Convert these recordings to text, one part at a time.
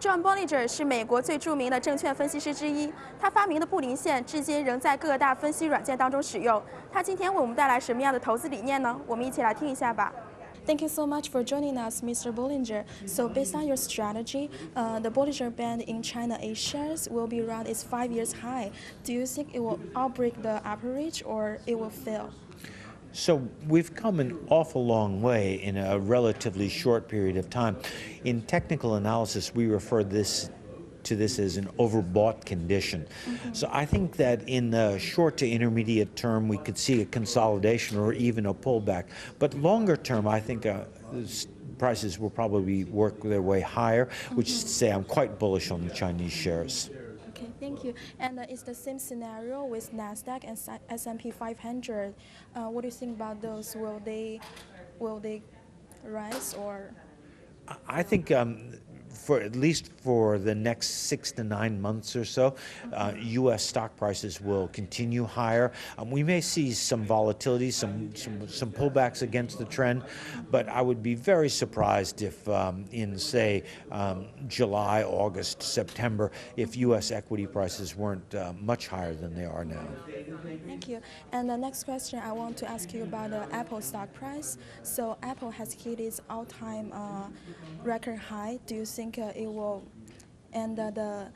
John Bollinger 是美国最著名的证券分析师之一，他发明的布林线至今仍在各大分析软件当中使用。他今天为我们带来什么样的投资理念呢？我们一起来听一下吧。Thank you so much for joining us, Mr. Bollinger. So based on your strategy, the Bollinger Band in China A shares will be around its 5 years high. Do you think it will outbreak the average or it will fail? So we've come an awful long way in a relatively short period of time. In technical analysis, we refer to this as an overbought condition. So I think that in the short to intermediate term, we could see a consolidation or even a pullback. But longer term, I think prices will probably work their way higher, which is to say I'm quite bullish on the Chinese shares. Okay, thank you. And it's the same scenario with NASDAQ and S&P 500. What do you think about those? Will they rise or? I think for at least for the next 6 to 9 months or so, U.S. stock prices will continue higher. We may see some volatility, some pullbacks against the trend, but I would be very surprised if in, say, July, August, September, if U.S. equity prices weren't much higher than they are now. Thank you. And the next question I want to ask you about the Apple stock price. So Apple has hit its all-time record high. Do you think it will? And the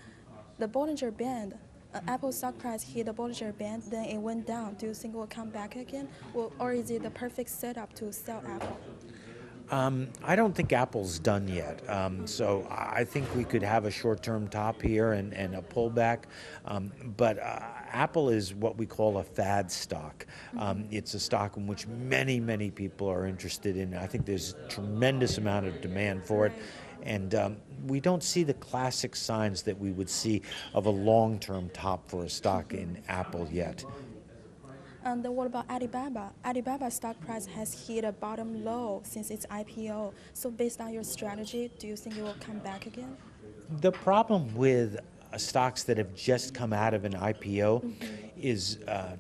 Bollinger Band, Apple stock price hit the Bollinger Band, then it went down. Do you think it will come back again, or is it the perfect setup to sell Apple? I don't think Apple's done yet. So I think we could have a short-term top here and a pullback. But Apple is what we call a fad stock. It's a stock in which many, many people are interested in. I think there's a tremendous amount of demand for it. And we don't see the classic signs that we would see of a long-term top for a stock in Apple yet. And what about Alibaba? Alibaba's stock price has hit a bottom low since its IPO. So based on your strategy, do you think it will come back again? The problem with stocks that have just come out of an IPO is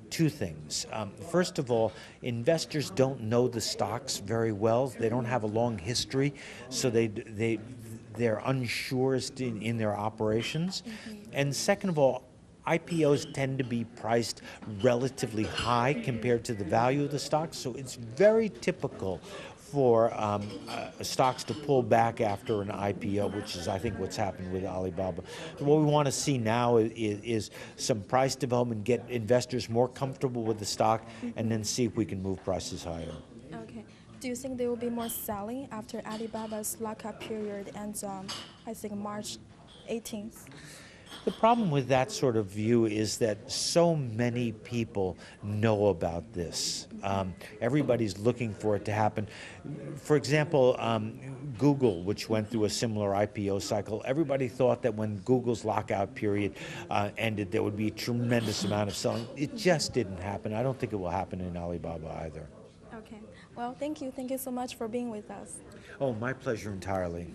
two things. First of all, investors don't know the stocks very well. They don't have a long history, so they're unsure in their operations. And second of all, IPOs tend to be priced relatively high compared to the value of the stock, so it's very typical for stocks to pull back after an IPO, which is, I think, what's happened with Alibaba. What we want to see now is some price development, get investors more comfortable with the stock, and then see if we can move prices higher. Okay. Do you think there will be more selling after Alibaba's lockup period ends on, I think, March 18th? The problem with that sort of view is that so many people know about this. Everybody's looking for it to happen. For example, Google, which went through a similar IPO cycle, everybody thought that when Google's lockout period ended, there would be a tremendous amount of selling. It just didn't happen. I don't think it will happen in Alibaba either. Okay. Well, thank you. Thank you so much for being with us. Oh, my pleasure entirely.